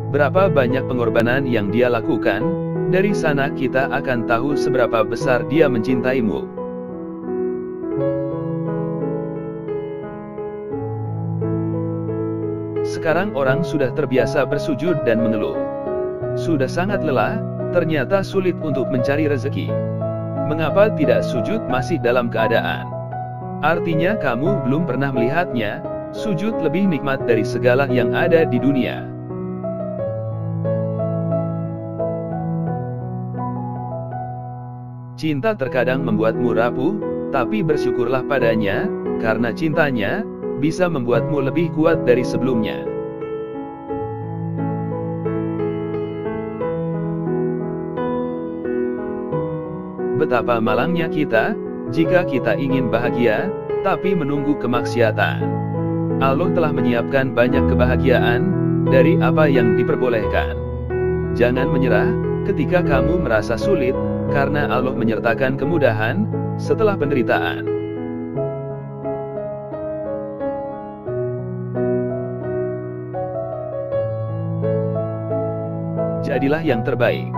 berapa banyak pengorbanan yang dia lakukan, dari sana kita akan tahu seberapa besar dia mencintaimu. Sekarang orang sudah terbiasa bersujud dan mengeluh. Sudah sangat lelah, ternyata sulit untuk mencari rezeki. Mengapa tidak sujud masih dalam keadaan? Artinya kamu belum pernah melihatnya, sujud lebih nikmat dari segala yang ada di dunia. Cinta terkadang membuatmu rapuh, tapi bersyukurlah padanya, karena cintanya bisa membuatmu lebih kuat dari sebelumnya. Betapa malangnya kita, jika kita ingin bahagia, tapi menunggu kemaksiatan. Allah telah menyiapkan banyak kebahagiaan, dari apa yang diperbolehkan. Jangan menyerah, ketika kamu merasa sulit, karena Allah menyertakan kemudahan, setelah penderitaan. Jadilah yang terbaik.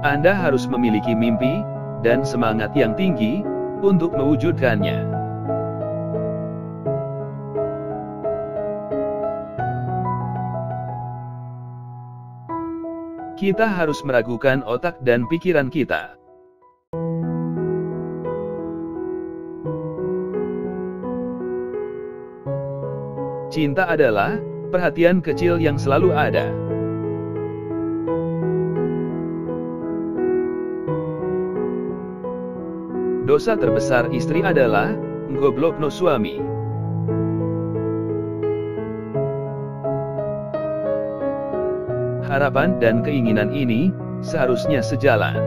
Anda harus memiliki mimpi, dan semangat yang tinggi, untuk mewujudkannya. Kita harus meragukan otak dan pikiran kita. Cinta adalah perhatian kecil yang selalu ada. Dosa terbesar istri adalah goblokno suami. Harapan dan keinginan ini seharusnya sejalan.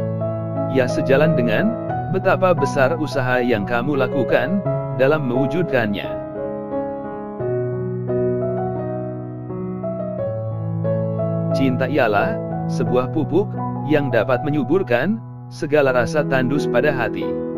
Ya, sejalan dengan betapa besar usaha yang kamu lakukan dalam mewujudkannya. Cinta ialah sebuah pupuk yang dapat menyuburkan segala rasa tandus pada hati.